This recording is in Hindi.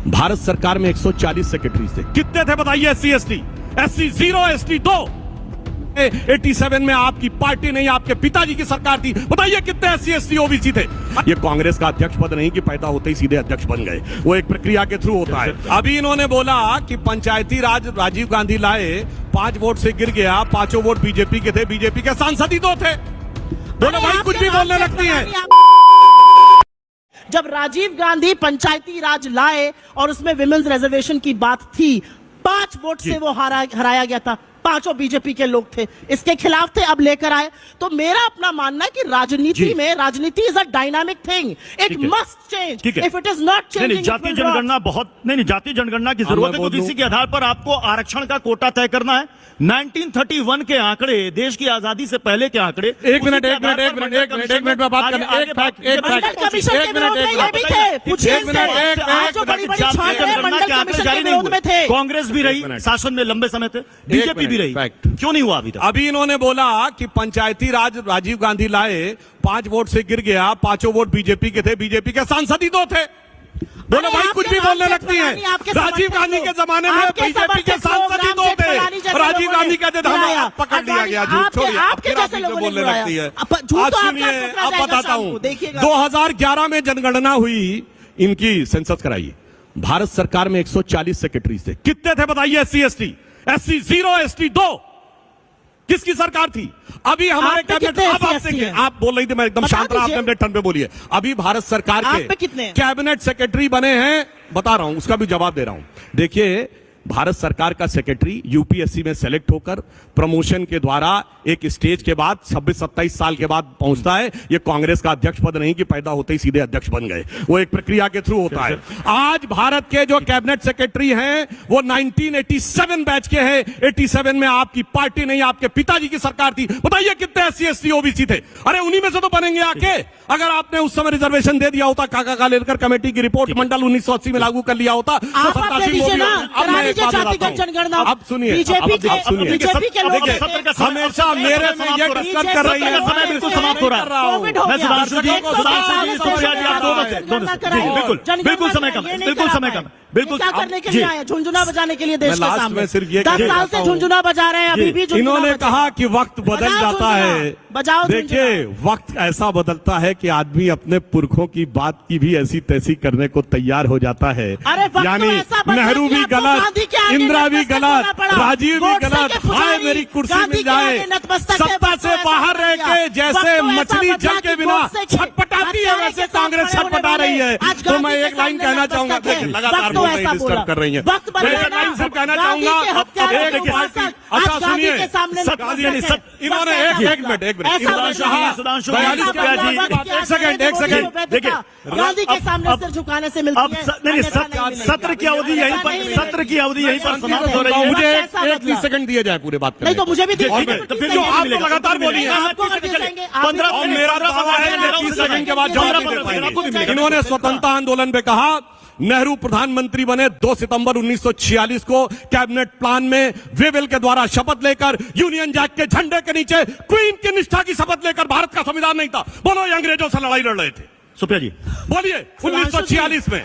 भारत सरकार में 140 सेक्रेटरी थे। कितने थे बताइए? SC ST, SC 0, ST 2। 87 में आपकी पार्टी नहीं, आपके पिताजी की सरकार थी। बताइए कितने SC ST OBC थे? ये कांग्रेस का अध्यक्ष पद नहीं कि पैदा होते ही सीधे अध्यक्ष बन गए, वो एक प्रक्रिया के थ्रू होता है। अभी इन्होंने बोला कि पंचायती राज राजीव गांधी लाए, 5 वोट से गिर गया, 5 वोट बीजेपी के थे, बीजेपी के सांसद ही तो थे। दोनों भाई कुछ भी बोलने लगती है। जब राजीव गांधी पंचायती राज लाए और उसमें विमेंस रिजर्वेशन की बात थी, 5 वोट से वो हराया गया था, 5 बीजेपी के लोग थे, इसके खिलाफ थे, अब लेकर आए। तो मेरा अपना मानना है कि राजनीति में, राजनीति is a dynamic thing, it must change. If it is not changing, जातीय जनगणना बहुत नहीं, जातीय जनगणना की जरूरत है, क्योंकि इसी के आधार पर आपको आरक्षण का कोटा तय करना है। 1931 के आंकड़े, देश की आजादी से पहले के आंकड़े। एक मिनट में बात करना। एक फैक्ट कांग्रेस भी रही शासन में लंबे समय थे, बीजेपी भी रही, क्यों नहीं हुआ अभी तक? अभी इन्होंने बोला कि पंचायती राज राजीव गांधी लाए, 5 वोट से गिर गया, 5 वोट बीजेपी के थे, बीजेपी के सांसद ही तो थे। दोनों भाई कुछ भी बोलने लगती हैं। राजीव गांधी के जमाने में बीजेपी के सांसद ही तो थे। राजीव गांधी कहते थे हम पकड़ लिया गया, झूठ छोड़िए, आपके बोलने लगती है। आज सुनिए, अब बताता हूँ। 2011 में जनगणना हुई, इनकी सेंसस कराइए। भारत सरकार में 140 सेक्रेटरी थे। कितने थे बताइए? SC ST, SC 0, ST 2। किसकी सरकार थी? अभी हमारे कैबिनेट, अब आपसे, आप बोल रही थी, मैं एकदम शांत रहा, आपने अपने टर्न पे बोलिए। अभी भारत सरकार के कैबिनेट सेक्रेटरी बने हैं, बता रहा हूं, उसका भी जवाब दे रहा हूं। देखिए, भारत सरकार का सेक्रेटरी यूपीएससी में सेलेक्ट होकर प्रमोशन के द्वारा एक स्टेज के बाद 26-27 साल के बाद पहुंचता है। ये कांग्रेस का अध्यक्ष पद नहीं कि पैदा होते ही सीधे अध्यक्ष बन गए, वो एक प्रक्रिया के थ्रू होता है। आज भारत के जो कैबिनेट सेक्रेटरी हैं वो 1987 बैच के हैं। 87 में आपकी पार्टी नहीं, आपके पिताजी की सरकार थी। बताइए कितने SC ST OBC थे? अरे उन्हीं में से तो बनेंगे आके। अगर आपने उस समय रिजर्वेशन दे दिया होता, काका कालेलकर कमेटी की रिपोर्ट मंडल 1980 में लागू कर लिया होता, तो 87 जनगणना। अब सुनिए, हमेशा मेरे में ये डिस्कस कर रही है। समय बिल्कुल समाप्त हो रहा है। मैं सुधांशु जी, बिल्कुल समय कम, बिल्कुल समय कम, बिल्कुल क्या करने के लिए आए? झुंझुना बजाने के लिए देश के सामने। सिर्फ ये 10 साल से झुंझुना बजा रहे हैं, अभी भी इन्होंने कहा कि वक्त बदल जाता है। देखिए, वक्त ऐसा बदलता है कि आदमी अपने पुरखों की बात की भी ऐसी तैसी करने को तैयार हो जाता है। यानी नेहरू भी गलत, इंदिरा भी गलत, राजीव भी गलत। हाय मेरी कुर्सी मिल जाए। सत्ता से बाहर रह के जैसे मछली जल के बिना छटपटाती है, वैसे कांग्रेस छटपटा रही है। तो मैं एक लाइन कहना चाहूंगा, लगातार डिस्टर्ब कर रही है, लाइन सिर्फ कहना चाहूंगा। अच्छा सुनिए, इन्होंने एक मिनट एक सेकंड देखिए, गांधी के सामने सिर झुकाने से मिलती है। सत्र की अवधि यहीं पर समाप्त हो रही है। मुझे एक सेकंड दिया जाए पूरे बात करने। नहीं तो मुझे भी जो आप लगातार बोलिए, 15 और मेरा दावा है 30 सेकंड के बाद जवाब दे पाएंगे। इन्होंने स्वतंत्रता आंदोलन पे कहा, नेहरू प्रधानमंत्री बने 2 सितंबर 1946 को। कैबिनेट प्लान में वेवेल के द्वारा शपथ लेकर, यूनियन जैक के झंडे के नीचे क्वीन की निष्ठा की शपथ लेकर, भारत का संविधान नहीं था। बोलो, ये अंग्रेजों से लड़ाई लड़ रहे थे। सुप्रिया जी बोलिए, 1946 में